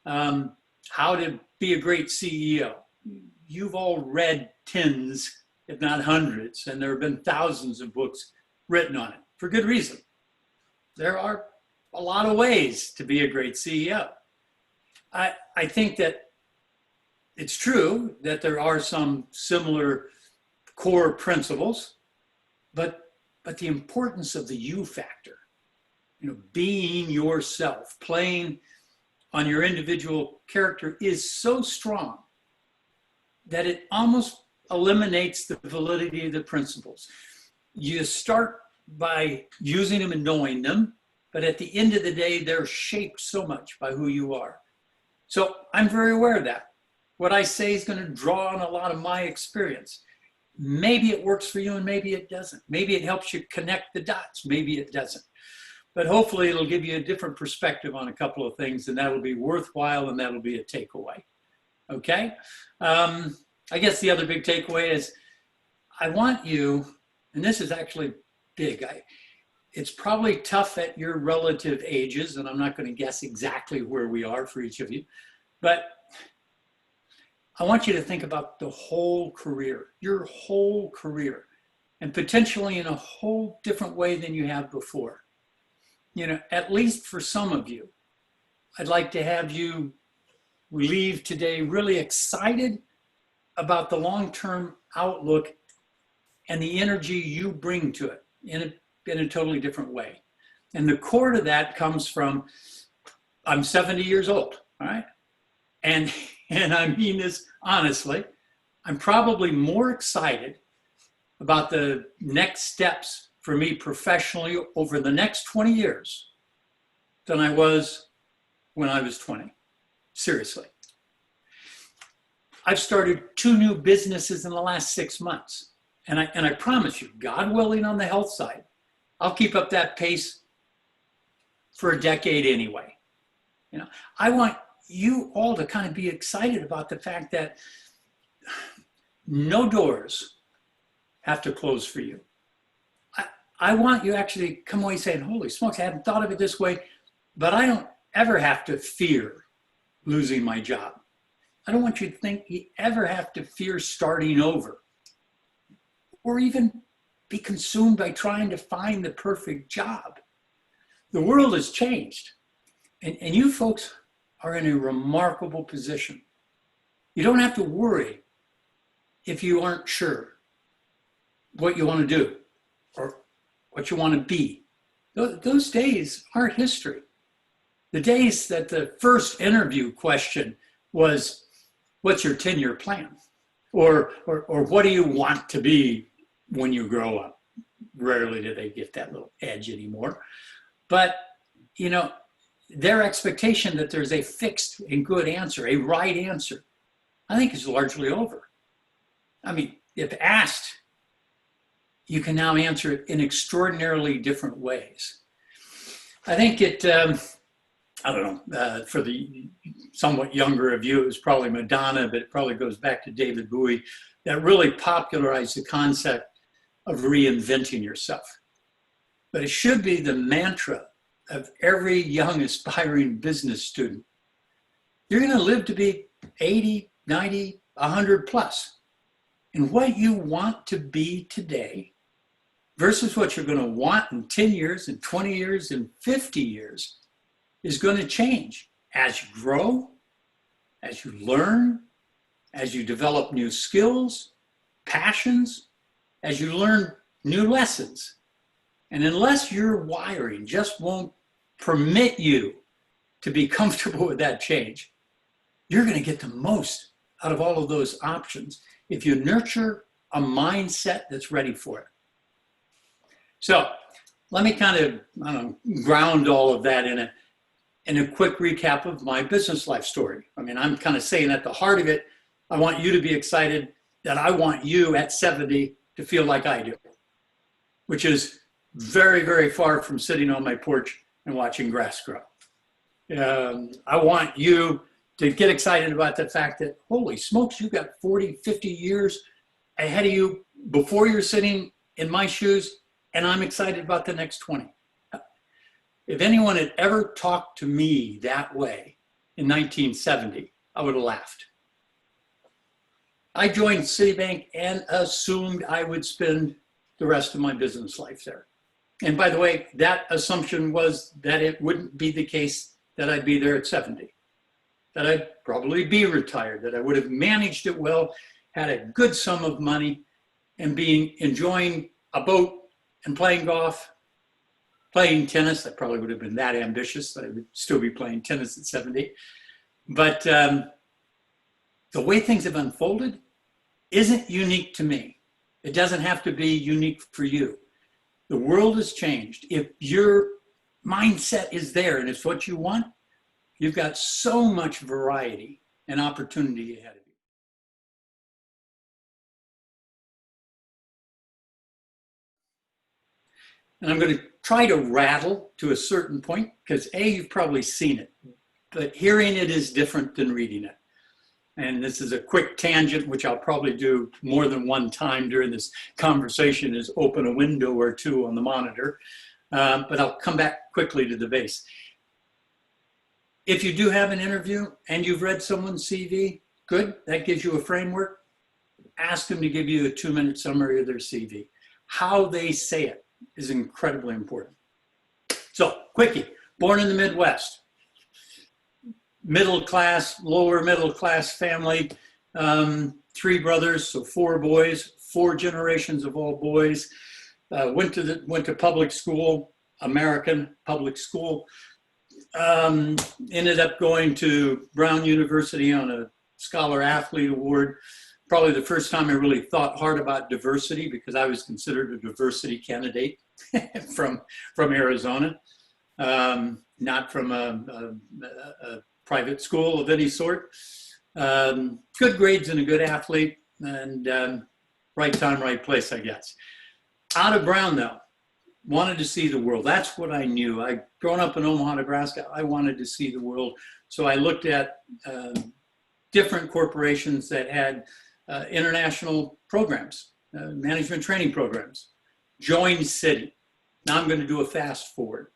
how to be a great CEO. You've all read tens, if not hundreds, and there have been thousands of books written on it for good reason. There are a lot of ways to be a great CEO. I think that it's true that there are some similar core principles, but the importance of the you factor, being yourself, playing on your individual character is so strong that it almost eliminates the validity of the principles. You start by using them and knowing them, but at the end of the day, they're shaped so much by who you are. So I'm very aware of that. What I say is going to draw on a lot of my experience. Maybe it works for you and maybe it doesn't. Maybe it helps you connect the dots. Maybe it doesn't. But hopefully it'll give you a different perspective on a couple of things, and that'll be worthwhile and that'll be a takeaway. Okay? I guess the other big takeaway is I want you, and this is actually big. It's probably tough at your relative ages, and I'm not going to guess exactly where we are for each of you, but I want you to think about the whole career, your whole career, and potentially in a whole different way than you have before. At least for some of you, I'd like to have you leave today really excited about the long-term outlook and the energy you bring to it in a totally different way. And the core to that comes from, I'm 70 years old, all right? And I mean this honestly, I'm probably more excited about the next steps for me professionally over the next 20 years than I was when I was 20. Seriously. I've started 2 new businesses in the last 6 months. And I promise you, God willing on the health side, I'll keep up that pace for a decade anyway. I want you all to kind of be excited about the fact that no doors have to close for you. I want you actually come away saying, holy smokes, I hadn't thought of it this way, but I don't ever have to fear losing my job. I don't want you to think you ever have to fear starting over or even be consumed by trying to find the perfect job. The world has changed, and you folks are in a remarkable position. You don't have to worry if you aren't sure what you want to do or what you want to be. Those days aren't history. The days that the first interview question was, what's your 10-year plan? Or what do you want to be when you grow up? Rarely do they get that little edge anymore. But, their expectation that there's a fixed and good answer, a right answer, I think is largely over. I mean, if asked, you can now answer it in extraordinarily different ways. I think it, I don't know, for the somewhat younger of you, it was probably Madonna, but it probably goes back to David Bowie, that really popularized the concept of reinventing yourself. But it should be the mantra of every young aspiring business student. You're going to live to be 80, 90, 100 plus. And what you want to be today versus what you're going to want in 10 years, in 20 years, in 50 years is going to change as you grow, as you learn, as you develop new skills, passions, as you learn new lessons. And unless your wiring just won't permit you to be comfortable with that change, you're going to get the most out of all of those options if you nurture a mindset that's ready for it. So let me kind of ground all of that in a quick recap of my business life story. I mean, I'm kind of saying at the heart of it, I want you to be excited that I want you at 70 to feel like I do, which is very, very far from sitting on my porch and watching grass grow. I want you to get excited about the fact that, holy smokes, you've got 40, 50 years ahead of you before you're sitting in my shoes, and I'm excited about the next 20. If anyone had ever talked to me that way, in 1970, I would have laughed. I joined Citibank and assumed I would spend the rest of my business life there. And by the way, that assumption was that it wouldn't be the case that I'd be there at 70, that I'd probably be retired, that I would have managed it well, had a good sum of money, and enjoying a boat and playing golf, playing tennis. I probably would have been that ambitious that I would still be playing tennis at 70. But the way things have unfolded isn't unique to me. It doesn't have to be unique for you. The world has changed. If your mindset is there and it's what you want, you've got so much variety and opportunity ahead of you. And I'm going to try to rattle to a certain point because you've probably seen it, but hearing it is different than reading it. And this is a quick tangent, which I'll probably do more than one time during this conversation, is open a window or two on the monitor. But I'll come back quickly to the base. If you do have an interview and you've read someone's CV, good, that gives you a framework. Ask them to give you a 2-minute summary of their CV. How they say it is incredibly important. So, quickie, born in the Midwest, middle class, lower middle class family, 3 brothers, so 4 boys, 4 generations of all boys. Went to public school, American public school. Ended up going to Brown University on a Scholar Athlete Award. Probably the first time I really thought hard about diversity, because I was considered a diversity candidate from Arizona, not from a private school of any sort. Good grades and a good athlete, and right time, right place, I guess. Out of Brown, though, wanted to see the world. That's what I knew. I'd grown up in Omaha, Nebraska. I wanted to see the world. So I looked at different corporations that had international programs, management training programs. Joined Citi. Now I'm going to do a fast forward.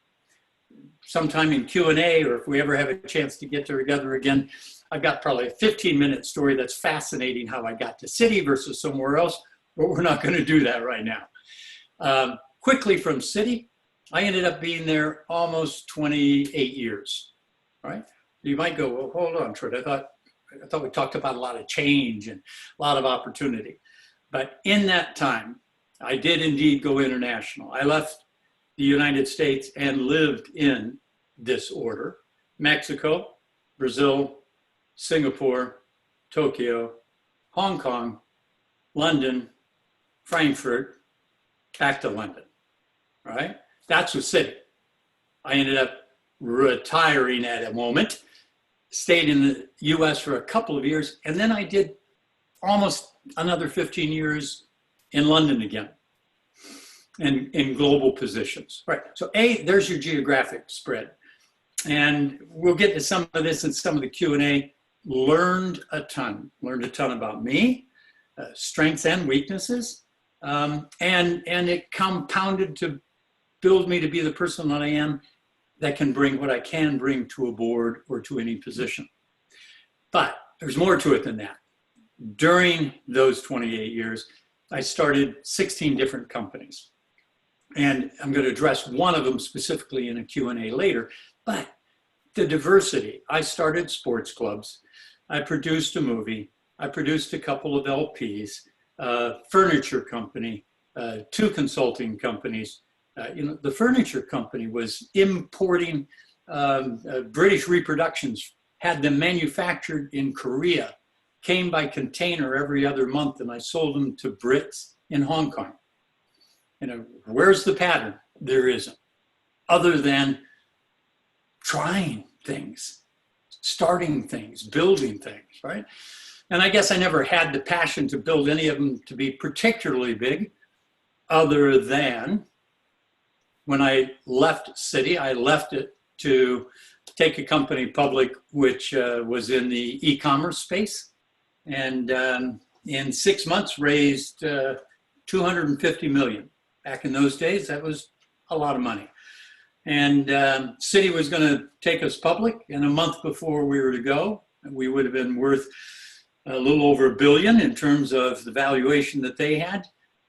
Sometime in Q&A, or if we ever have a chance to get together again, I've got probably a 15-minute story that's fascinating how I got to Citi versus somewhere else, but we're not going to do that right now. Quickly from Citi, I ended up being there almost 28 years, right? You might go, well, hold on, Truett, I thought we talked about a lot of change and a lot of opportunity. But in that time, I did indeed go international. I left the United States and lived in this order: Mexico, Brazil, Singapore, Tokyo, Hong Kong, London, Frankfurt, back to London, right? That's what Citi. I ended up retiring at a moment, stayed in the US for a couple of years, and then I did almost another 15 years in London again, and in global positions. Right, so there's your geographic spread. And we'll get to some of this in some of the Q&A. Learned a ton about me, strengths and weaknesses, and it compounded to build me to be the person that I am, that can bring what I can bring to a board or to any position. But there's more to it than that. During those 28 years, I started 16 different companies. And I'm going to address one of them specifically in a Q&A later. But the diversity, I started sports clubs. I produced a movie. I produced a couple of LPs, furniture company, 2 consulting companies. The furniture company was importing British reproductions, had them manufactured in Korea, came by container every other month, and I sold them to Brits in Hong Kong. Where's the pattern? There isn't, other than trying things, starting things, building things, right? And I guess I never had the passion to build any of them to be particularly big, other than when I left Citi. I left it to take a company public, which was in the e-commerce space. And in 6 months raised $250 million. Back in those days, that was a lot of money. And Citi was going to take us public. And a month before we were to go, we would have been worth a little over $1 billion in terms of the valuation that they had.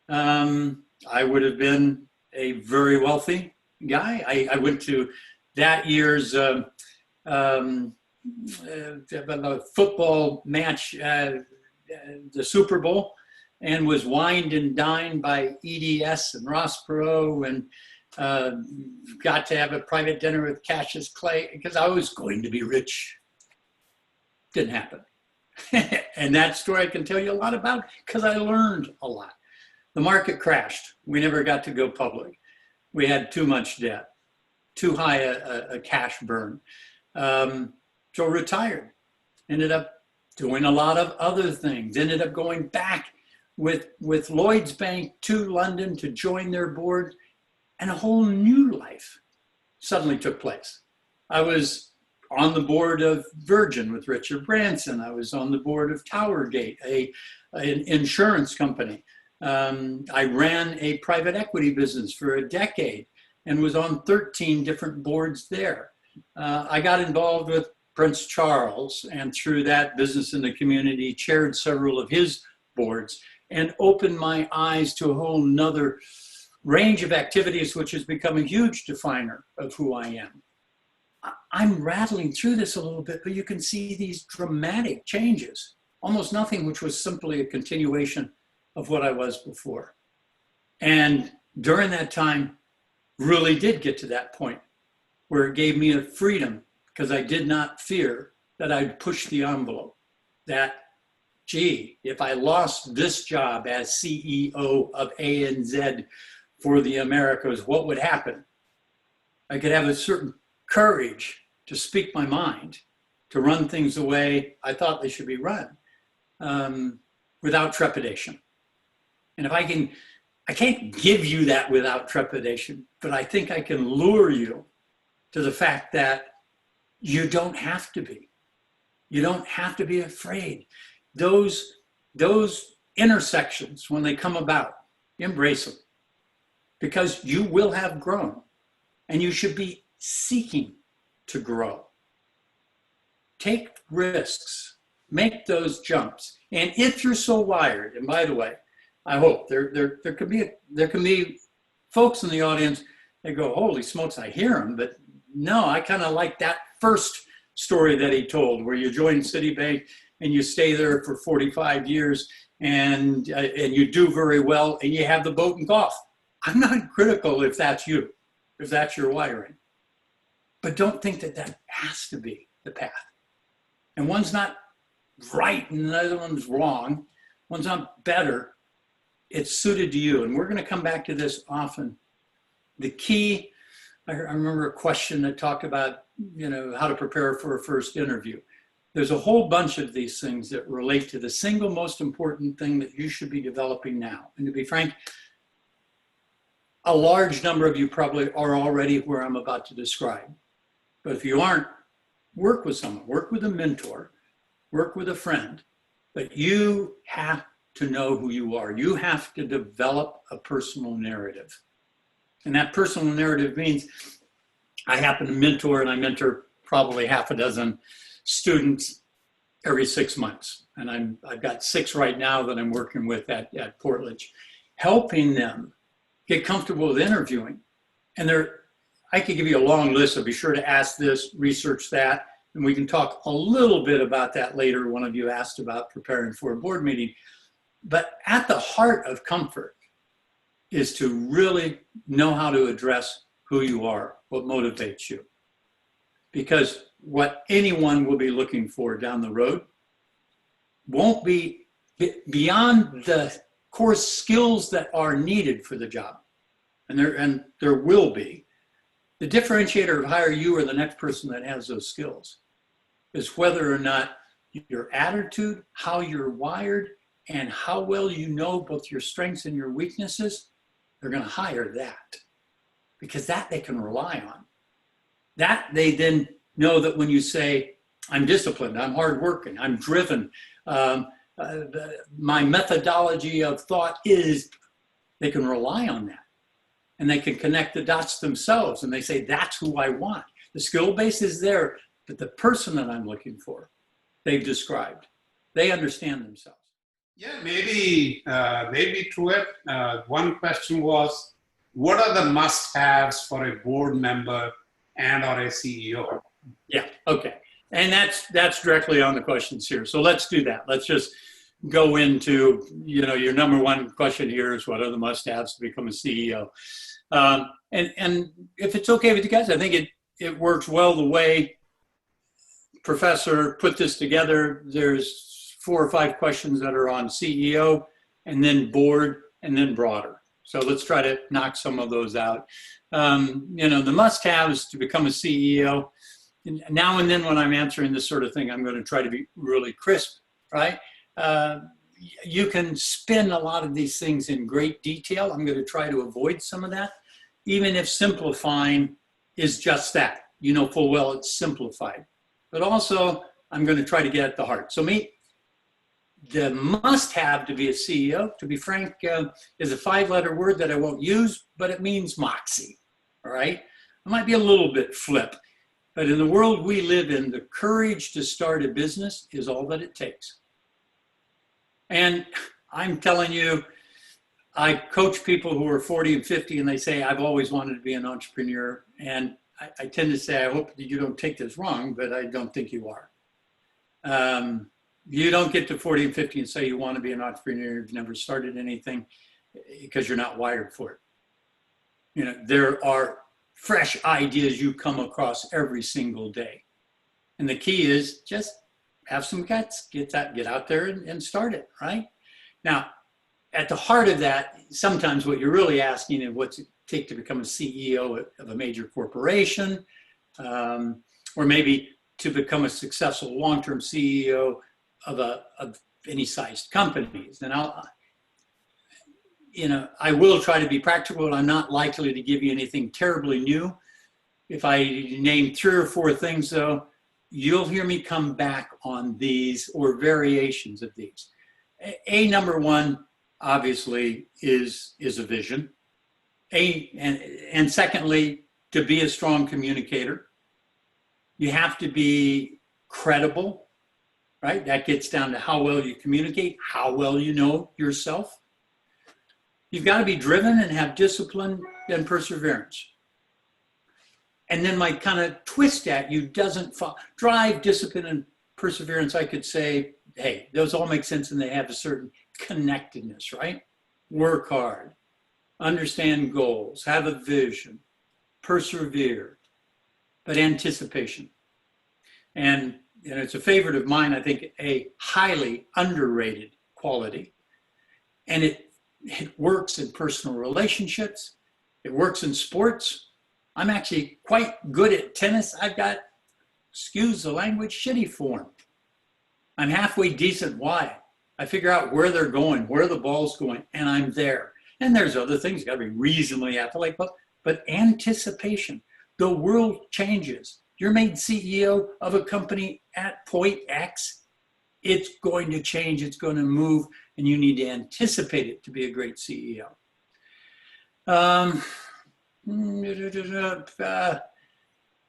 I would have been a very wealthy guy. I went to that year's football match, the Super Bowl, and was wined and dined by EDS and Ross Perot, and got to have a private dinner with Cassius Clay because I was going to be rich. Didn't happen. And that story I can tell you a lot about because I learned a lot. The market crashed. We never got to go public. We had too much debt, too high a cash burn. So retired, ended up doing a lot of other things, ended up going back with Lloyd's Bank to London to join their board, and a whole new life suddenly took place. I was on the board of Virgin with Richard Branson. I was on the board of Towergate, an insurance company. I ran a private equity business for a decade and was on 13 different boards there. I got involved with Prince Charles, and through that, business in the community, chaired several of his boards and opened my eyes to a whole nother range of activities, which has become a huge definer of who I am. I'm rattling through this a little bit, but you can see these dramatic changes, almost nothing which was simply a continuation of what I was before. And during that time, really did get to that point where it gave me a freedom because I did not fear that I'd push the envelope, that, gee, if I lost this job as CEO of ANZ for the Americas, what would happen? I could have a certain courage to speak my mind, to run things the way I thought they should be run, without trepidation. And if I can't give you that without trepidation, but I think I can lure you to the fact that you don't have to be. You don't have to be afraid. Those intersections, when they come about, embrace them, because you will have grown and you should be seeking to grow. Take risks, make those jumps. And if you're so wired, and by the way, I hope there can be folks in the audience that go, holy smokes, I hear him, but no, I kind of like that first story that he told, where you join Citibank and you stay there for 45 years and you do very well and you have the boat and golf. I'm not critical if that's you, if that's your wiring, but don't think that that has to be the path. And one's not right and the other one's wrong. One's not better. It's suited to you. And we're going to come back to this often. The key, I remember a question that talked about, how to prepare for a first interview. There's a whole bunch of these things that relate to the single most important thing that you should be developing now. And to be frank, a large number of you probably are already where I'm about to describe. But if you aren't, work with someone, work with a mentor, work with a friend. But you have to know who you are. You have to develop a personal narrative. And that personal narrative means I happen to mentor, and I mentor probably half a dozen students every 6 months. And I've got 6 right now that I'm working with at Portledge, helping them get comfortable with interviewing. And I could give you a long list, so be sure to ask this, research that, and we can talk a little bit about that later. One of you asked about preparing for a board meeting. But at the heart of comfort is to really know how to address who you are, what motivates you. Because what anyone will be looking for down the road won't be beyond the core skills that are needed for the job. And there will be. The differentiator of hire you or the next person that has those skills is whether or not your attitude, how you're wired, and how well you know both your strengths and your weaknesses. They're going to hire that, because that they can rely on. That they then know that when you say, I'm disciplined, I'm hardworking, I'm driven, my methodology of thought is, they can rely on that. and they can connect the dots themselves, and they say, that's who I want. The skill base is there, but the person that I'm looking for, they've described. They understand themselves. Yeah, maybe Truett, one question was, what are the must-haves for a board member and or a CEO? Yeah, okay. And that's directly on the questions here. So let's do that. Let's just go into, your number one question here is, what are the must-haves to become a CEO? And if it's okay with you guys, I think it works well the way Professor put this together. There's 4 or 5 questions that are on CEO, and then board, and then broader. So let's try to knock some of those out. The must-haves to become a CEO. Now and then when I'm answering this sort of thing, I'm going to try to be really crisp, right? You can spin a lot of these things in great detail. I'm going to try to avoid some of that, even if simplifying is just that. You know full well it's simplified. But also, I'm going to try to get at the heart. So the must-have to be a CEO, to be frank, is a 5-letter word that I won't use, but it means moxie, all right? It might be a little bit flip, but in the world we live in, the courage to start a business is all that it takes. And I'm telling you, I coach people who are 40 and 50, and they say, I've always wanted to be an entrepreneur. And I tend to say, I hope that you don't take this wrong, but I don't think you are. You don't get to 40 and 50 and say you want to be an entrepreneur, you've never started anything, because you're not wired for it. There are fresh ideas you come across every single day. And the key is just have some guts, get out there and start it, right? Now, at the heart of that, sometimes what you're really asking is what's it take to become a CEO of a major corporation, or maybe to become a successful long-term CEO of any sized companies. And I will try to be practical, and I'm not likely to give you anything terribly new. If I name 3 or 4 things, though, you'll hear me come back on these or variations of these. Number 1, obviously, is a vision. And secondly, to be a strong communicator, you have to be credible, right? That gets down to how well you communicate, how well you know yourself. You've got to be driven and have discipline and perseverance. And then my kind of twist at you doesn't drive, discipline, and perseverance. I could say, hey, those all make sense and they have a certain connectedness, right? Work hard, understand goals, have a vision, persevere, but anticipation. And it's a favorite of mine, I think, a highly underrated quality. And it works in personal relationships. It works in sports. I'm actually quite good at tennis. I've got, excuse the language, shitty form. I'm halfway decent. Why? I figure out where they're going, where the ball's going, and I'm there. And there's other things. You got to be reasonably athletic, but anticipation. The world changes. You're made CEO of a company at point X. It's going to change. It's going to move, and you need to anticipate it to be a great CEO.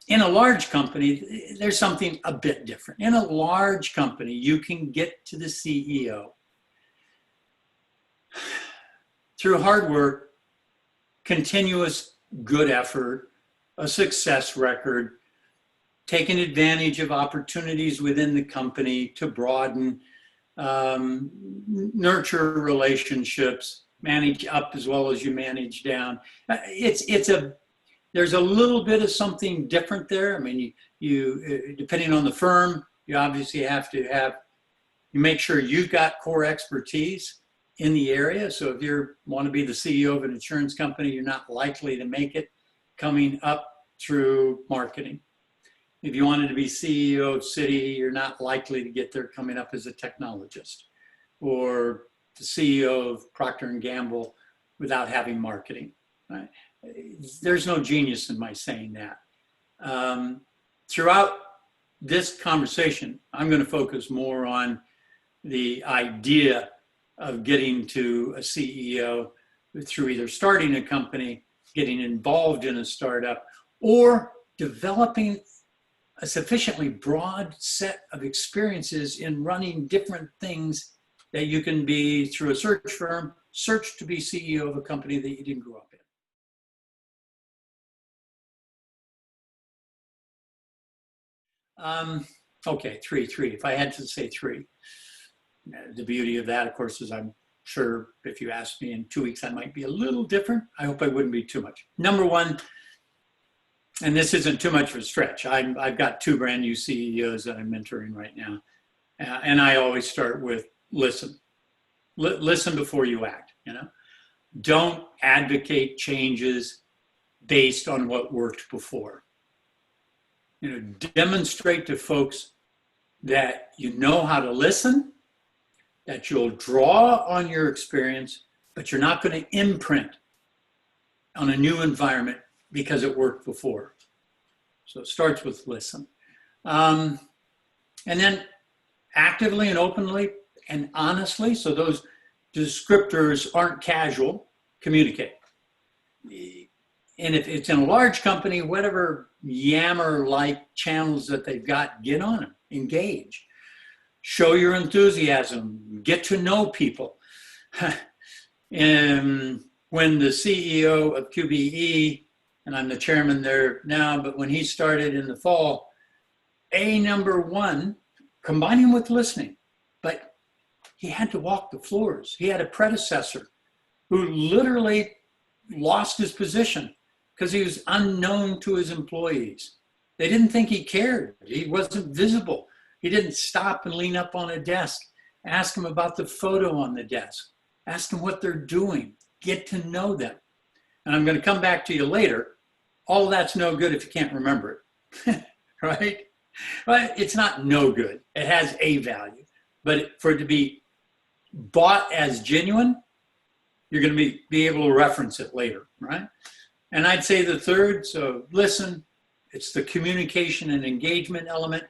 In a large company, there's something a bit different. In a large company, you can get to the CEO through hard work, continuous good effort, a success record, taking advantage of opportunities within the company to broaden, nurture relationships, manage up as well as you manage down. There's a little bit of something different there. I mean, you depending on the firm, you obviously have to you make sure you've got core expertise in the area. So if you want to be the CEO of an insurance company, you're not likely to make it coming up through marketing. If you wanted to be CEO of Citi, you're not likely to get there coming up as a technologist, or the CEO of Procter & Gamble without having marketing. Right? There's no genius in my saying that. Throughout this conversation, I'm going to focus more on the idea of getting to a CEO through either starting a company, getting involved in a startup, or developing a sufficiently broad set of experiences in running different things that you can be, through a search firm, search to be CEO of a company that you didn't grow up in. Okay, three. If I had to say three, the beauty of that, of course, is I'm sure if you asked me in 2 weeks, I might be a little different. I hope I wouldn't be too much. Number one, and this isn't too much of a stretch. I've got 2 brand new CEOs that I'm mentoring right now. And I always start with listen. Listen before you act, you know. Don't advocate changes based on what worked before. You know, demonstrate to folks that you know how to listen, that you'll draw on your experience, but you're not going to imprint on a new environment because it worked before. So it starts with listen. And then actively and openly and honestly, so those descriptors aren't casual, communicate. And if it's in a large company, whatever Yammer-like channels that they've got, get on them, engage. Show your enthusiasm, get to know people. And when the CEO of QBE, and I'm the chairman there now, but when he started in the fall, number one, combining with listening, but he had to walk the floors. He had a predecessor who literally lost his position because he was unknown to his employees. They didn't think he cared. He wasn't visible. He didn't stop and lean up on a desk, ask them about the photo on the desk, ask them what they're doing, get to know them. And I'm going to come back to you later. All of that's no good if you can't remember it, right? But it's not no good. It has a value. But for it to be bought as genuine, you're going to be able to reference it later, right? And I'd say the third, so listen, it's the communication and engagement element.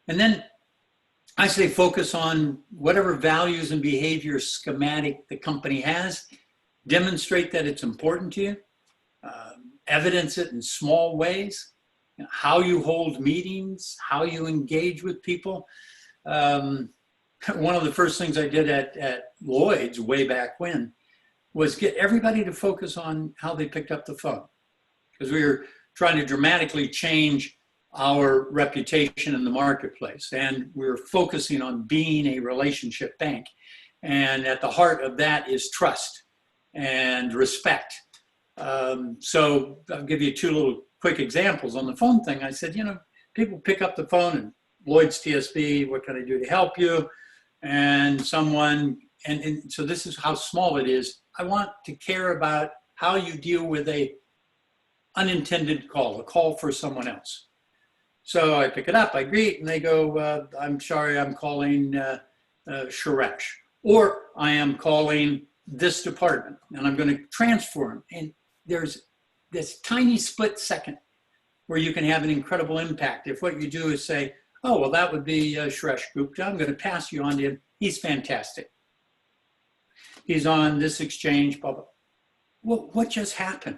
And then I say focus on whatever values and behavior schematic the company has. Demonstrate that it's important to you. Evidence it in small ways. You know, how you hold meetings, how you engage with people. One of the first things I did at Lloyd's way back when was get everybody to focus on how they picked up the phone. Because we were trying to dramatically change our reputation in the marketplace. And we were focusing on being a relationship bank. And at the heart of that is trust and respect. So I'll give you 2 little quick examples. On the phone thing, I said, you know, people pick up the phone and Lloyd's TSB, what can I do to help you? And someone, and so this is how small it is. I want to care about how you deal with a unintended call, a call for someone else. So I pick it up, I greet, and they go, I'm sorry, I'm calling Suresh, or I am calling this department, and I'm going to transfer them. And there's this tiny split second where you can have an incredible impact. If what you do is say, oh, well, that would be Suresh Gupta. I'm going to pass you on to him. He's fantastic. He's on this exchange, blah, blah. Well, what just happened?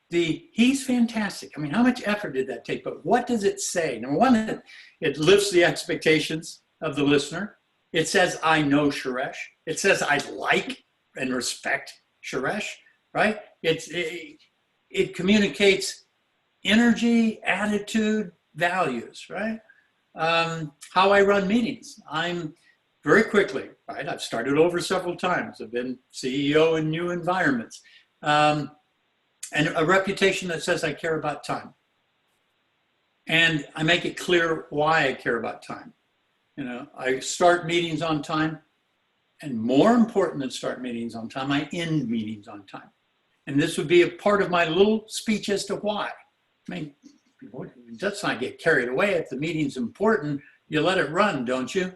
He's fantastic. I mean, how much effort did that take? But what does it say? Number one, it lifts the expectations of the listener. It says, I know Suresh. It says, I like and respect Suresh, right? It communicates energy, attitude, values, right? How I run meetings. I'm very quickly, right? I've started over several times. I've been CEO in new environments. And a reputation that says I care about time. And I make it clear why I care about time. You know, I start meetings on time, and more important than start meetings on time, I end meetings on time. And this would be a part of my little speech as to why. I mean, let's not get carried away. If the meeting's important, you let it run, don't you?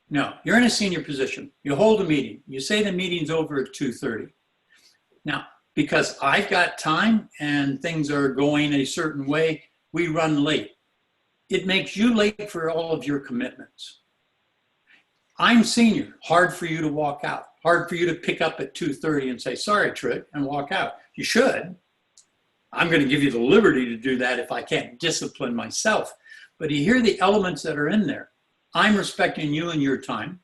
No, you're in a senior position. You hold a meeting. You say the meeting's over at 2:30. Now, because I've got time and things are going a certain way, we run late. It makes you late for all of your commitments. I'm senior, hard for you to walk out, hard for you to pick up at 2:30 and say, sorry, Truett, and walk out. You should, I'm going to give you the liberty to do that if I can't discipline myself. But you hear the elements that are in there. I'm respecting you and your time.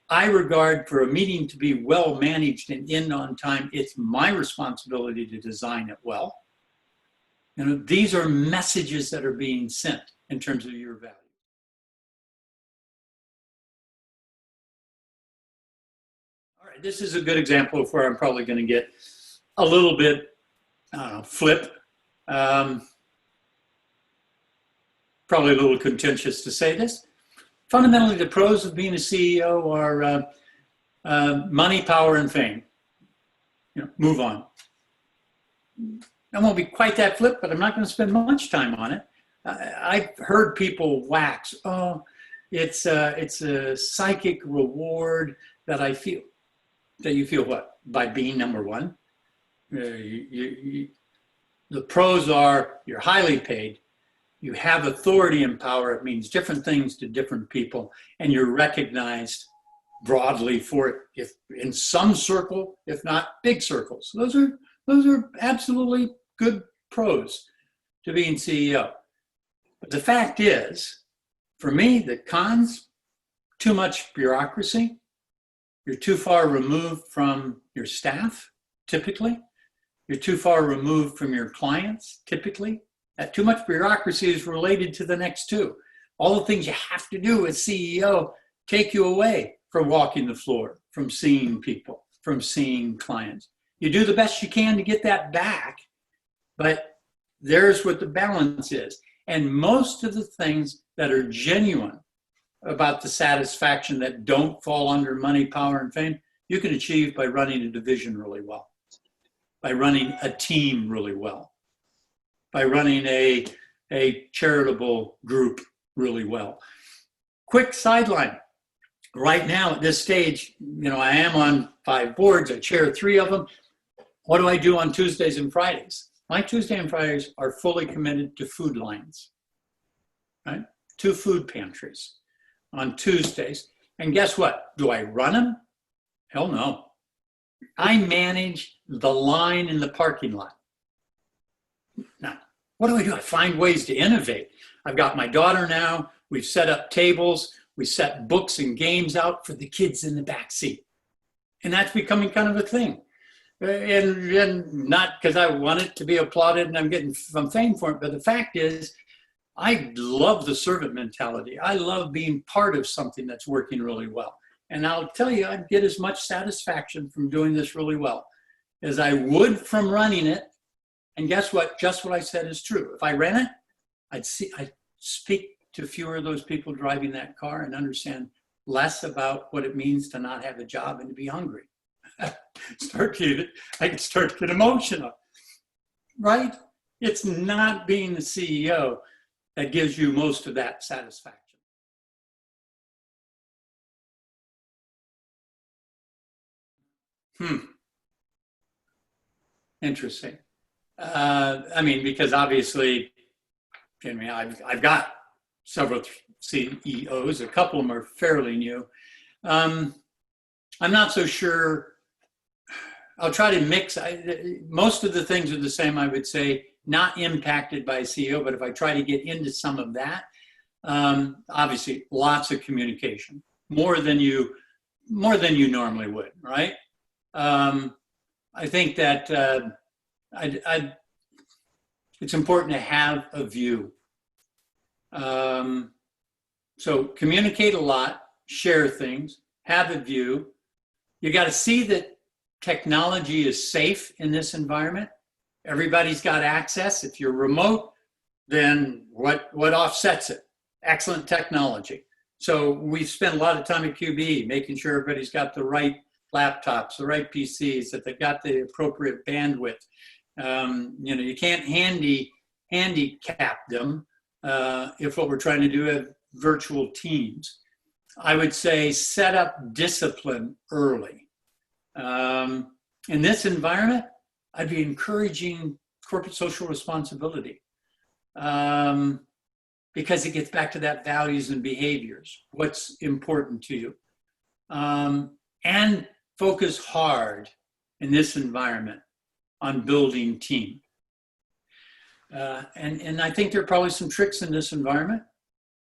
I regard for a meeting to be well managed and end on time, it's my responsibility to design it well. You know, these are messages that are being sent in terms of your value. All right, this is a good example of where I'm probably going to get a little bit, I don't know, flip. Probably a little contentious to say this. Fundamentally, the pros of being a CEO are money, power, and fame. You know, move on. I won't be quite that flip, but I'm not going to spend much time on it. I've heard people wax, oh, it's a psychic reward that I feel. That you feel what? By being number one. The pros are you're highly paid, you have authority and power. It means different things to different people, and you're recognized broadly for it, if in some circle, if not big circles. Those are absolutely good pros to being CEO. But the fact is, for me, the cons, too much bureaucracy. You're too far removed from your staff, typically. You're too far removed from your clients, typically. That too much bureaucracy is related to the next two. All the things you have to do as CEO take you away from walking the floor, from seeing people, from seeing clients. You do the best you can to get that back, but there's what the balance is. And most of the things that are genuine about the satisfaction that don't fall under money, power, and fame, you can achieve by running a division really well, by running a team really well, by running a charitable group really well. Quick sideline. Right now at this stage, you know, I am on 5 boards. I chair 3 of them. What do I do on Tuesdays and Fridays? My Tuesday and Fridays are fully committed to food lines, right? 2 food pantries on Tuesdays. And guess what? Do I run them? Hell no. I manage the line in the parking lot. Now, what do? I find ways to innovate. I've got my daughter now. We've set up tables. We set books and games out for the kids in the back seat. And that's becoming kind of a thing. And not because I want it to be applauded and I'm getting some fame for it, but the fact is, I love the servant mentality. I love being part of something that's working really well. And I'll tell you, I get as much satisfaction from doing this really well as I would from running it. And guess what? Just what I said is true. If I ran it, I'd speak to fewer of those people driving that car and understand less about what it means to not have a job and to be hungry. I can start to get emotional, right? It's not being the CEO that gives you most of that satisfaction. Interesting. I mean, because obviously, I've got several CEOs. A couple of them are fairly new. I'm not so sure. I'll try to mix. Most of the things are the same, I would say, not impacted by CEO, but if I try to get into some of that, obviously lots of communication, more than you normally would, right? I think that it's important to have a view. So communicate a lot, share things, have a view. You got to see that technology is safe in this environment. Everybody's got access. If you're remote, then what offsets it? Excellent technology. So we've spent a lot of time at QBE making sure everybody's got the right laptops, the right PCs, that they've got the appropriate bandwidth. You can't handicap them if what we're trying to do is virtual teams. I would say set up discipline early. In this environment, I'd be encouraging corporate social responsibility because it gets back to that values and behaviors, what's important to you. And focus hard in this environment on building team. And I think there are probably some tricks in this environment.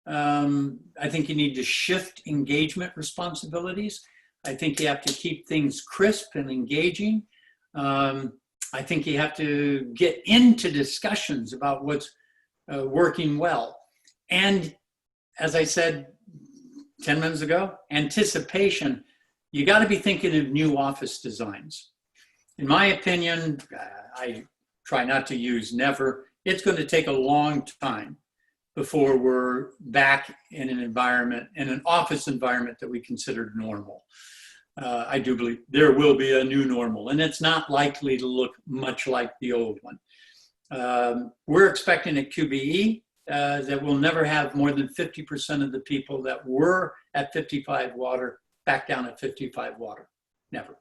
I think you need to shift engagement responsibilities. I think you have to keep things crisp and engaging. I think you have to get into discussions about what's working well. And as I said 10 minutes ago, anticipation. You got to be thinking of new office designs. In my opinion, I try not to use never. It's going to take a long time before we're back in an environment, in an office environment that we considered normal. I do believe there will be a new normal, and it's not likely to look much like the old one. We're expecting at QBE that we'll never have more than 50% of the people that were at 55 water back down at 55 water. Never.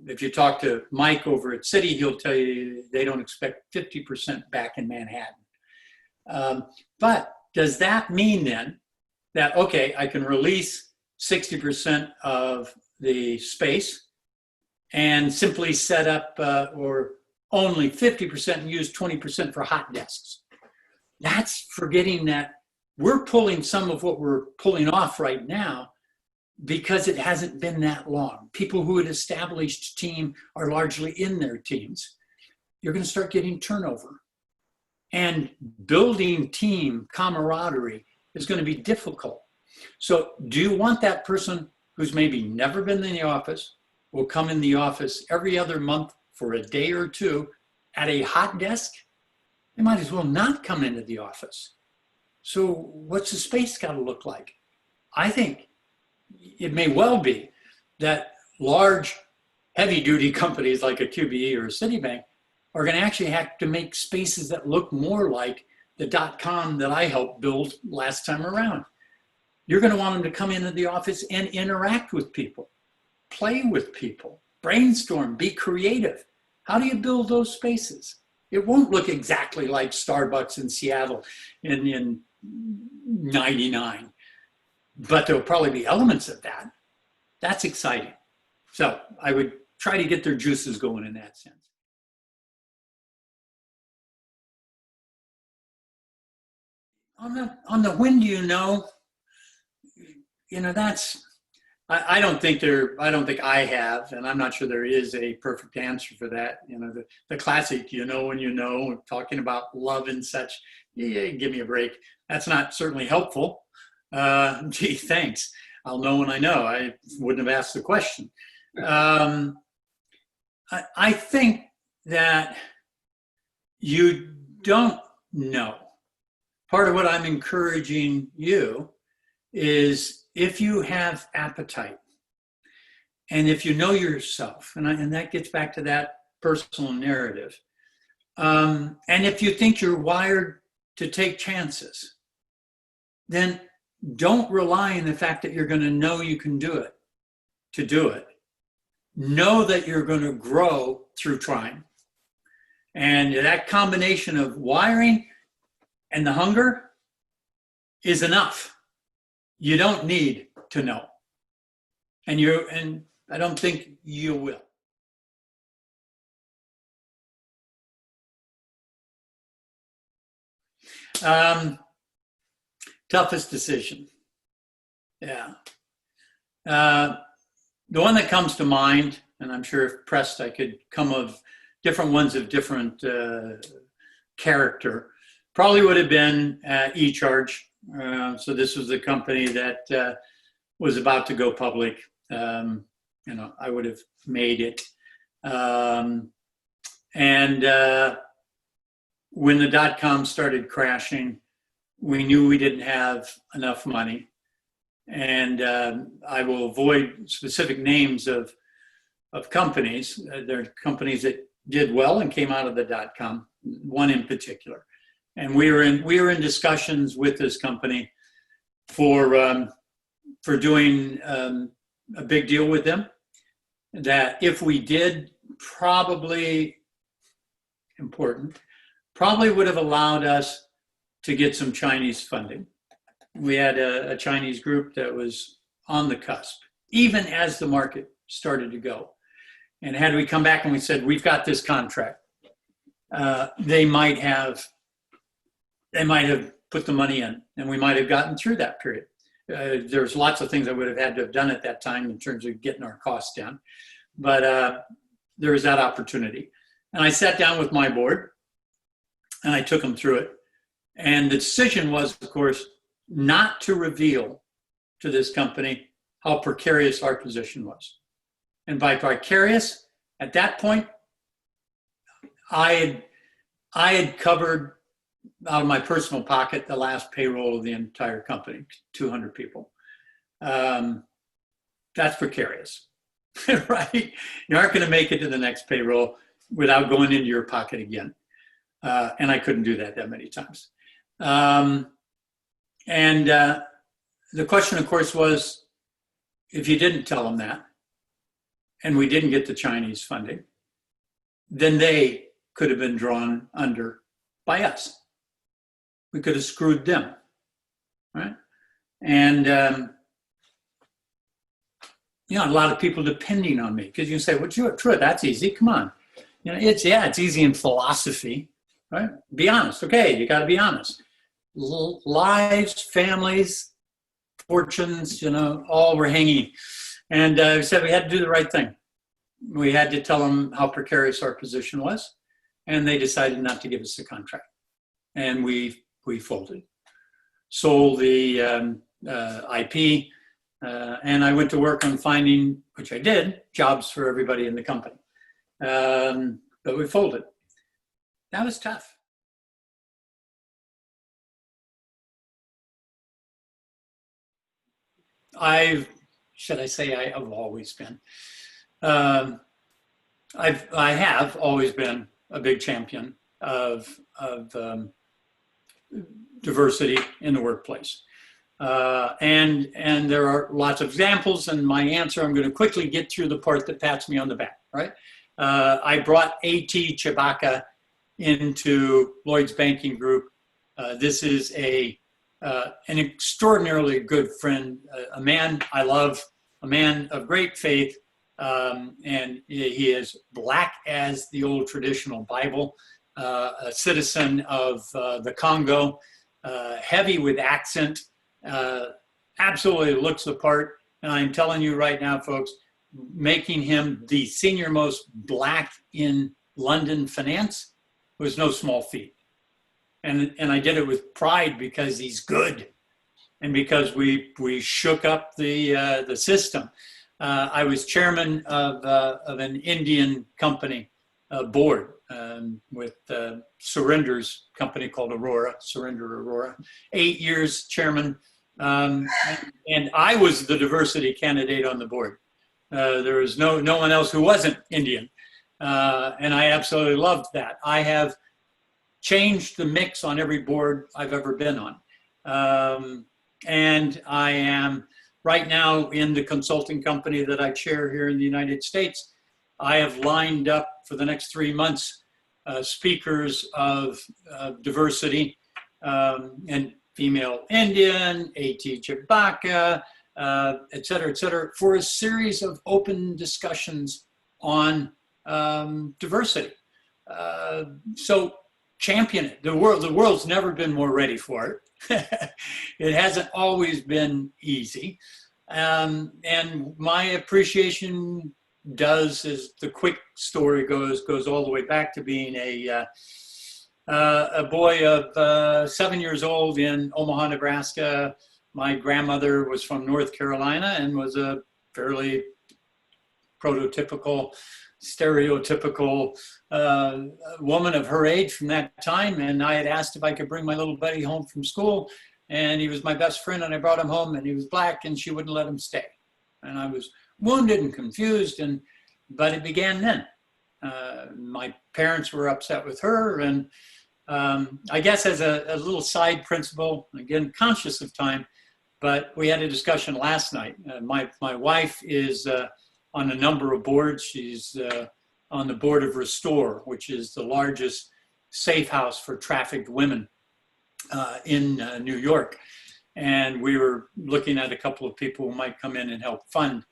If you talk to Mike over at Citi, he'll tell you they don't expect 50% back in Manhattan. But does that mean then that, okay, I can release 60% of the space and simply set up or only 50% and use 20% for hot desks? That's forgetting that we're pulling some of what we're pulling off right now because it hasn't been that long. People who had established team are largely in their teams. You're going to start getting turnover. And building team camaraderie is going to be difficult. So do you want that person who's maybe never been in the office, will come in the office every other month for a day or two at a hot desk? They might as well not come into the office. So what's the space got to look like? I think it may well be that large, heavy-duty companies like a QBE or a Citibank are going to actually have to make spaces that look more like the .com that I helped build last time around. You're going to want them to come into the office and interact with people, play with people, brainstorm, be creative. How do you build those spaces? It won't look exactly like Starbucks in Seattle in 99, but there'll probably be elements of that. That's exciting. So I would try to get their juices going in that sense. On the when do you know, that's, I don't think I have, and I'm not sure there is a perfect answer for that. The classic, when you know, talking about love and such, yeah, give me a break. That's not certainly helpful. Gee, thanks. I'll know when I know. I wouldn't have asked the question. I think that you don't know. Part of what I'm encouraging you is if you have appetite and if you know yourself, and that gets back to that personal narrative, and if you think you're wired to take chances, then don't rely on the fact that you're going to know you can do it to do it. Know that you're going to grow through trying. And that combination of wiring and the hunger is enough. You don't need to know. And I don't think you will. Toughest decision. Yeah. The one that comes to mind, and I'm sure if pressed, I could come of different ones of different character, probably would have been eCharge. So this was the company that was about to go public. I would have made it. When the .com started crashing, we knew we didn't have enough money. And I will avoid specific names of companies. There are companies that did well and came out of the .com, one in particular. And we were in discussions with this company for doing a big deal with them. That if we did, probably would have allowed us to get some Chinese funding. We had a Chinese group that was on the cusp, even as the market started to go. And had we come back and we said, we've got this contract, they might have put the money in, and we might have gotten through that period. There's lots of things I would have had to have done at that time in terms of getting our costs down, but there was that opportunity. And I sat down with my board, and I took them through it. And the decision was, of course, not to reveal to this company how precarious our position was. And by precarious, at that point, I had covered out of my personal pocket the last payroll of the entire company, 200 people. That's precarious, right? You aren't going to make it to the next payroll without going into your pocket again. And I couldn't do that many times. The question, of course, was, if you didn't tell them that, and we didn't get the Chinese funding, then they could have been drawn under by us. We could have screwed them, right? And, a lot of people depending on me, because you can say, well, Truett, that's easy, come on. It's easy in philosophy, right? Be honest, okay, you gotta be honest. Lives, families, fortunes, all were hanging. And we said we had to do the right thing. We had to tell them how precarious our position was, and they decided not to give us the contract. And we folded, sold the IP, and I went to work on finding, which I did, jobs for everybody in the company. But we folded. That was tough. I have always been. I have always been a big champion of diversity in the workplace. And there are lots of examples, and my answer, I'm going to quickly get through the part that pats me on the back, right? I brought A.T. Chewbacca into Lloyd's Banking Group. This is an extraordinarily good friend, a man I love, a man of great faith, and he is black as the old traditional Bible, a citizen of the Congo, heavy with accent, absolutely looks the part. And I'm telling you right now, folks, making him the senior most black in London finance was no small feat. And I did it with pride because he's good, and because we shook up the system. I was chairman of an Indian company board with Surender's company called Surrender Aurora. 8 years chairman, and I was the diversity candidate on the board. There was no one else who wasn't Indian, and I absolutely loved that. I have changed the mix on every board I've ever been on. And I am right now in the consulting company that I chair here in the United States. I have lined up for the next 3 months speakers of diversity and female Indian, A.T. Chewbacca, et cetera, for a series of open discussions on diversity. So champion it. The world's never been more ready for it. It hasn't always been easy. And my appreciation does, as the quick story goes all the way back to being a boy of 7 years old in Omaha, Nebraska. My grandmother was from North Carolina and was a fairly prototypical, stereotypical woman of her age from that time. And I had asked if I could bring my little buddy home from school, and he was my best friend, and I brought him home, and he was black, and she wouldn't let him stay. And I was wounded and confused, but it began then. My parents were upset with her, and I guess as a little side principle, again, conscious of time, but we had a discussion last night. My wife is on a number of boards. She's on the board of Restore, which is the largest safe house for trafficked women in New York. And we were looking at a couple of people who might come in and help fund.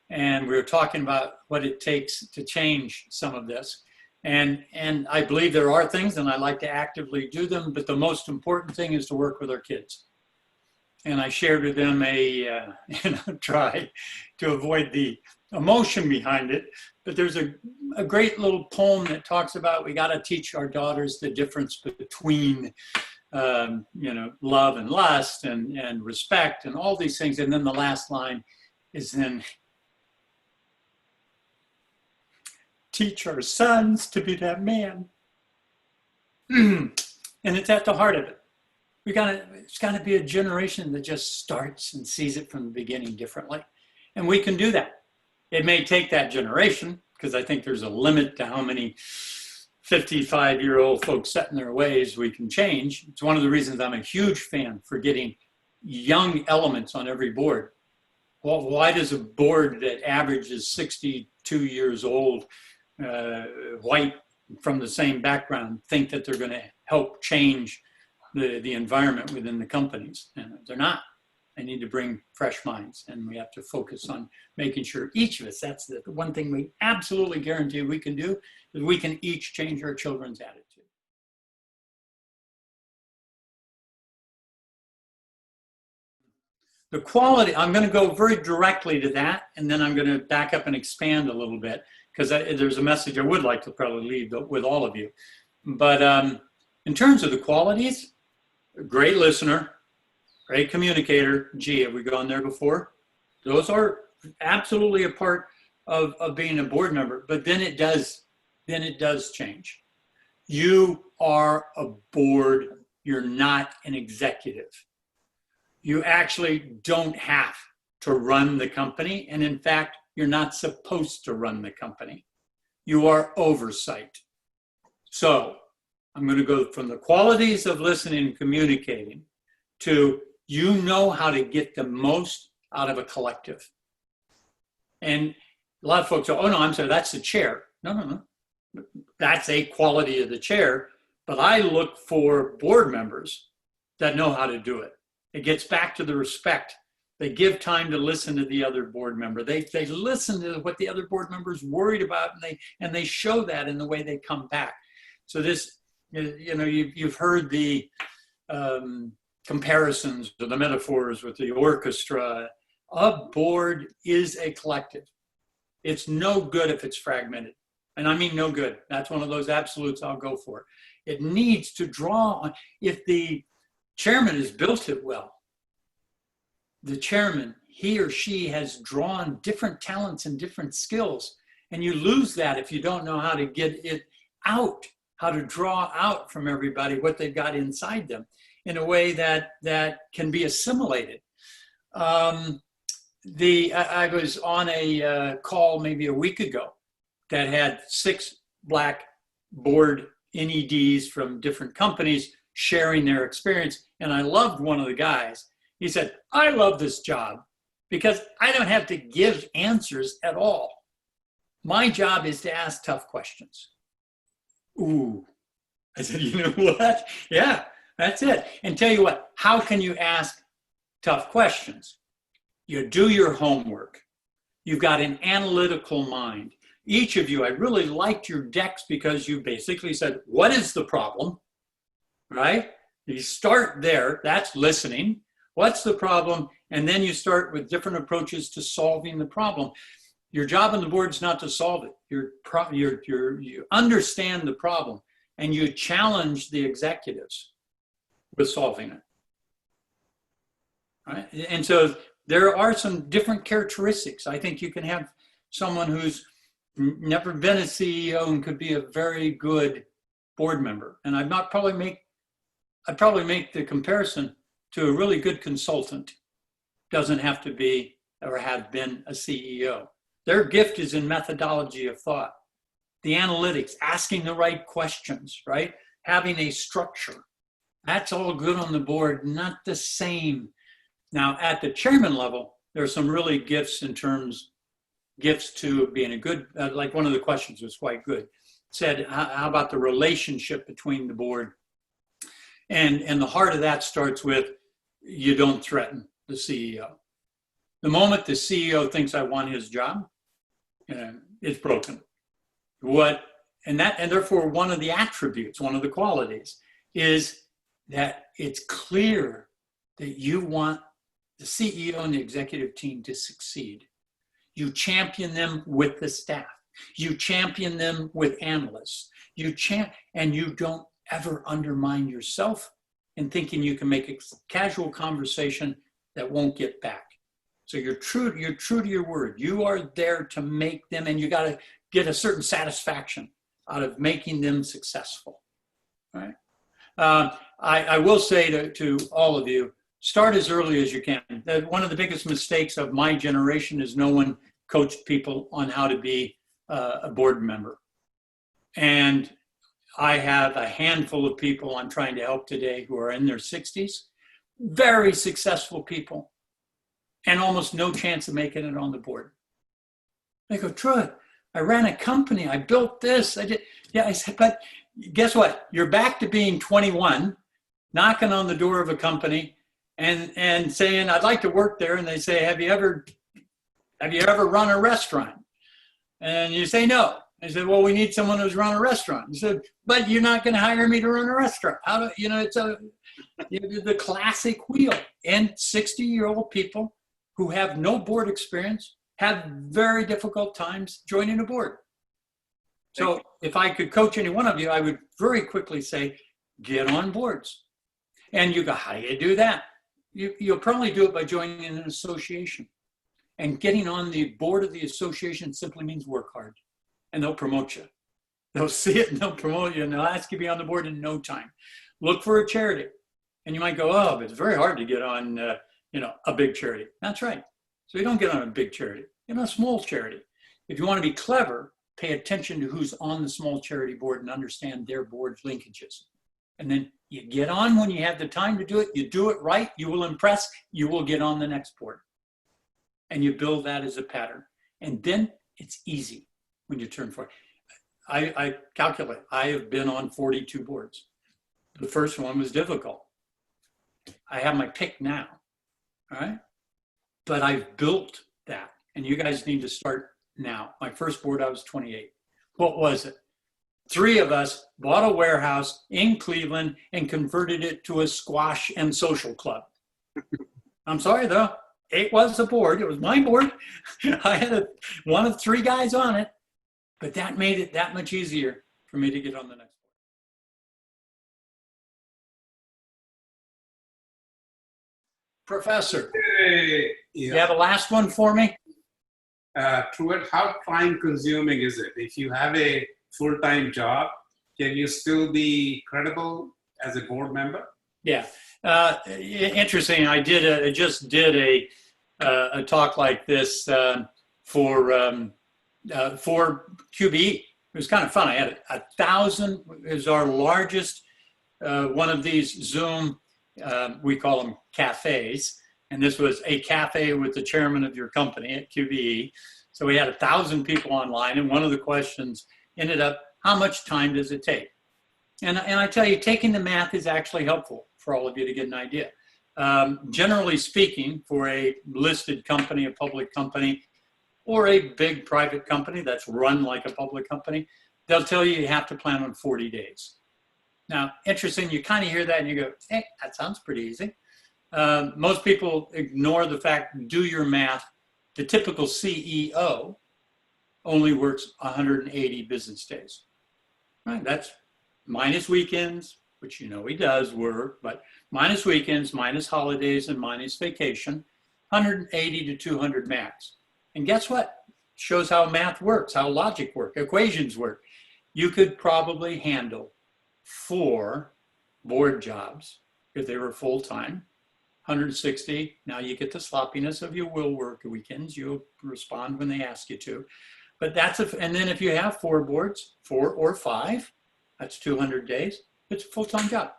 And we were talking about what it takes to change some of this. And I believe there are things, and I like to actively do them, but the most important thing is to work with our kids. And I shared with them try to avoid the emotion behind it, but there's a great little poem that talks about we got to teach our daughters the difference between love and lust and respect and all these things. And then the last line is then teach our sons to be that man. And it's at the heart of it. It's got to be a generation that just starts and sees it from the beginning differently. And we can do that. It may take that generation, because I think there's a limit to how many 55-year-old folks set in their ways we can change. It's one of the reasons I'm a huge fan for getting young elements on every board. Well, why does a board that averages 62 years old, white, from the same background, think that they're going to help change the environment within the companies? And they're not. They need to bring fresh minds, and we have to focus on making sure each of us, that's the one thing we absolutely guarantee we can do, is we can each change our children's attitude. The quality, I'm going to go very directly to that, and then I'm going to back up and expand a little bit, because there's a message I would like to probably leave with all of you. But in terms of the qualities, a great listener, great communicator. Gee, have we gone there before? Those are absolutely a part of being a board member, but then it does change. You are a board, you're not an executive. You actually don't have to run the company, and in fact, you're not supposed to run the company. You are oversight. So I'm going to go from the qualities of listening and communicating to you know how to get the most out of a collective. And a lot of folks go, oh no, I'm sorry, that's the chair. No. That's a quality of the chair, but I look for board members that know how to do it. It gets back to the respect. They give time to listen to the other board member. They listen to what the other board member is worried about, and they show that in the way they come back. So this, you've heard the comparisons or the metaphors with the orchestra. A board is a collective. It's no good if it's fragmented. And I mean no good. That's one of those absolutes I'll go for. It needs to draw on. If the chairman has built it well, the chairman, he or she has drawn different talents and different skills. And you lose that if you don't know how to get it out, how to draw out from everybody what they've got inside them in a way that can be assimilated. I was on a call maybe a week ago that had 6 Black board NEDs from different companies sharing their experience. And I loved one of the guys. He said, I love this job because I don't have to give answers at all. My job is to ask tough questions. Ooh. I said, you know what? Yeah, that's it. And tell you what, how can you ask tough questions? You do your homework. You've got an analytical mind. Each of you, I really liked your decks because you basically said, what is the problem? Right? You start there, that's listening. What's the problem? And then you start with different approaches to solving the problem. Your job on the board is not to solve it. You understand the problem and you challenge the executives with solving it. Right? And so there are some different characteristics. I think you can have someone who's never been a CEO and could be a very good board member. And I'd probably make the comparison to a really good consultant. Doesn't have to be or have been a CEO. Their gift is in methodology of thought, the analytics, asking the right questions, right? Having a structure. That's all good on the board, not the same. Now, at the chairman level, there are some really gifts to being a good, like one of the questions was quite good. It said, how about the relationship between the board? And the heart of that starts with, you don't threaten the CEO. The moment the CEO thinks I want his job, it's broken. What And therefore one of the attributes, one of the qualities is that it's clear that you want the CEO and the executive team to succeed. You champion them with the staff. You champion them with analysts. And you don't ever undermine yourself in thinking you can make a casual conversation that won't get back. So you're true to your word. You are there to make them, and you got to get a certain satisfaction out of making them successful. Right? I will say to all of you, start as early as you can. One of the biggest mistakes of my generation is no one coached people on how to be a board member. And I have a handful of people I'm trying to help today who are in their 60s, very successful people, and almost no chance of making it on the board. They go, Truett, I ran a company, I built this, I did. Yeah, I said, but guess what? You're back to being 21, knocking on the door of a company and saying, I'd like to work there. And they say, have you ever run a restaurant? And you say, no. I said, well, we need someone who's run a restaurant. He said, but you're not going to hire me to run a restaurant. It's the classic wheel. And 60-year-old people who have no board experience have very difficult times joining a board. So if I could coach any one of you, I would very quickly say, get on boards. And you go, how do you do that? You'll probably do it by joining an association. And getting on the board of the association simply means work hard. And they'll promote you. They'll see it and they'll promote you and they'll ask you to be on the board in no time. Look for a charity. And you might go, oh, but it's very hard to get on a big charity. That's right. So you don't get on a big charity. Get on a small charity. If you want to be clever, pay attention to who's on the small charity board and understand their board linkages. And then you get on when you have the time to do it. You do it right. You will impress. You will get on the next board. And you build that as a pattern. And then it's easy when you turn 40. I calculate, I have been on 42 boards. The first one was difficult. I have my pick now, all right? But I've built that, and you guys need to start now. My first board, I was 28. What was it? 3 of us bought a warehouse in Cleveland and converted it to a squash and social club. I'm sorry, though. It was a board. It was my board. I had one of 3 guys on it, but that made it that much easier for me to get on the next board. Professor, you have a last one for me? Truett, how time consuming is it? If you have a full-time job, can you still be credible as a board member? Yeah. Interesting. I just did a talk like this for QBE. It was kind of fun. I had 1,000. It was our largest one of these Zoom. We call them cafes, and this was a cafe with the chairman of your company at QBE. So we had 1,000 people online, and one of the questions ended up, how much time does it take? And I tell you, taking the math is actually helpful for all of you to get an idea. Generally speaking, for a listed company, a public company, or a big private company that's run like a public company, they'll tell you you have to plan on 40 days. Now, interesting, you kind of hear that and you go, hey, that sounds pretty easy. Most people ignore the fact, do your math. The typical CEO only works 180 business days. Right? That's minus weekends, which you know he does work, but minus weekends, minus holidays, and minus vacation, 180 to 200 max. And guess what? Shows how math works, how logic works, equations work. You could probably handle 4 board jobs if they were full-time, 160. Now you get the sloppiness of you will work weekends. You'll respond when they ask you to. But and then if you have 4 boards, 4 or 5, that's 200 days. It's a full-time job.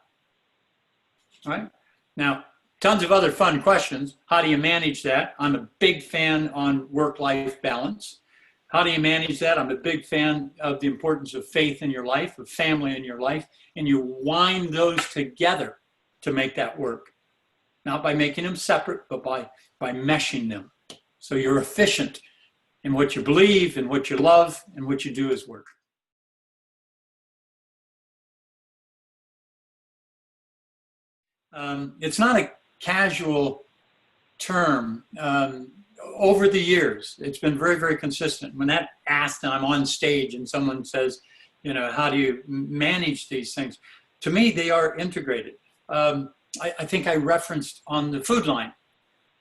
All right. Now, tons of other fun questions. How do you manage that? I'm a big fan on work-life balance. How do you manage that? I'm a big fan of the importance of faith in your life, of family in your life, and you wind those together to make that work. Not by making them separate, but by meshing them. So you're efficient in what you believe and what you love and what you do as work. It's not a casual term. Over the years, it's been very, very consistent. When that asked and I'm on stage and someone says, you know, how do you manage these things? To me, they are integrated. I think I referenced on the food line.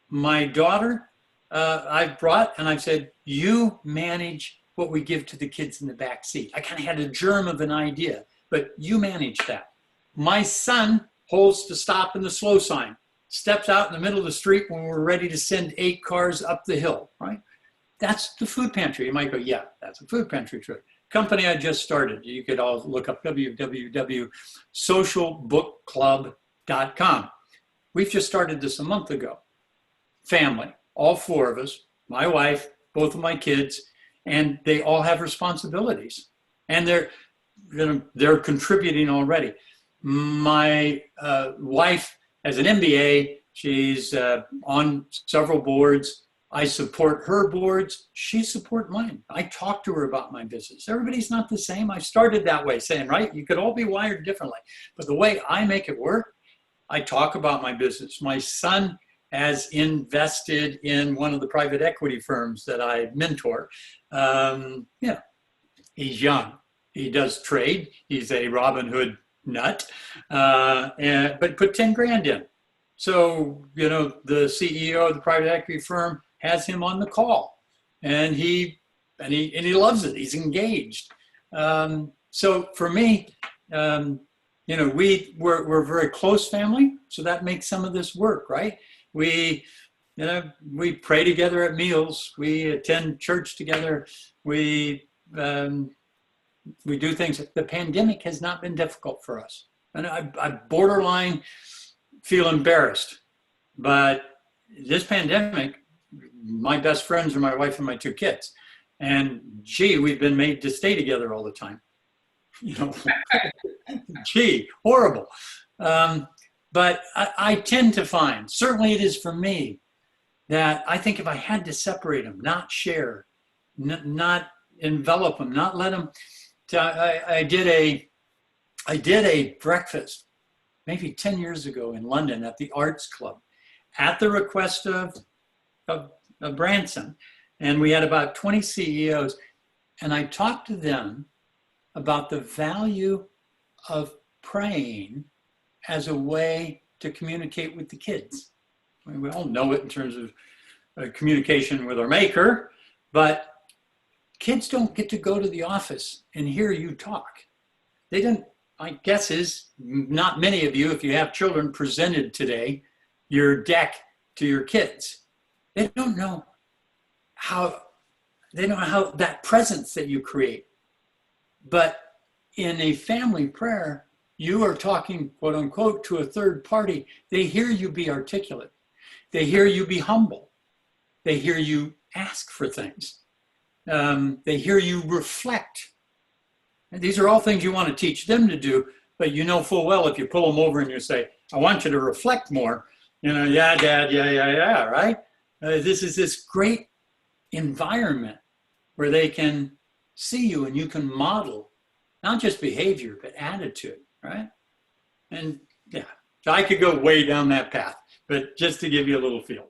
My daughter, I brought and I said, you manage what we give to the kids in the back seat. I kind of had a germ of an idea, but you manage that. My son holds the stop and the slow sign, steps out in the middle of the street when we're ready to send 8 cars up the hill, right? That's the food pantry. You might go, yeah, that's a food pantry trip. Company I just started. You could all look up www.socialbookclub.com. We've just started this a month ago. Family, all 4 of us, my wife, both of my kids, and they all have responsibilities. And they're contributing already. My wife has an MBA. She's on several boards. I support her boards. She supports mine. I talk to her about my business. Everybody's not the same. I started that way, saying, right, you could all be wired differently. But the way I make it work, I talk about my business. My son has invested in one of the private equity firms that I mentor. Yeah, he's young. He does trade. He's a Robin Hood nut, but put 10 grand in. So, you know, the CEO of the private equity firm has him on the call, and he loves it. He's engaged. So for me, you know, we're a very close family, so that makes some of this work, right? We pray together at meals. We attend church together. We do things. The pandemic has not been difficult for us, and I borderline feel embarrassed. But this pandemic, my best friends are my wife and my 2 kids, and gee, we've been made to stay together all the time. You know, gee, horrible. But I tend to find, certainly it is for me, that I think if I had to separate them, not share, not envelop them, not let them. I did a breakfast maybe 10 years ago in London at the Arts Club, at the request of Branson, and we had about 20 CEOs, and I talked to them about the value of praying as a way to communicate with the kids. I mean, we all know it in terms of communication with our maker, but kids don't get to go to the office and hear you talk. They don't, my guess is not many of you, if you have children, presented today your deck to your kids. They don't know how that presence that you create. But in a family prayer, you are talking, quote unquote, to a third party. They hear you be articulate. They hear you be humble. They hear you ask for things. They hear you reflect. And these are all things you want to teach them to do, but you know full well if you pull them over and you say, I want you to reflect more, you know, yeah, Dad, yeah, right? This is this great environment where they can see you and you can model not just behavior, but attitude, right? And yeah, so I could go way down that path, but just to give you a little feel.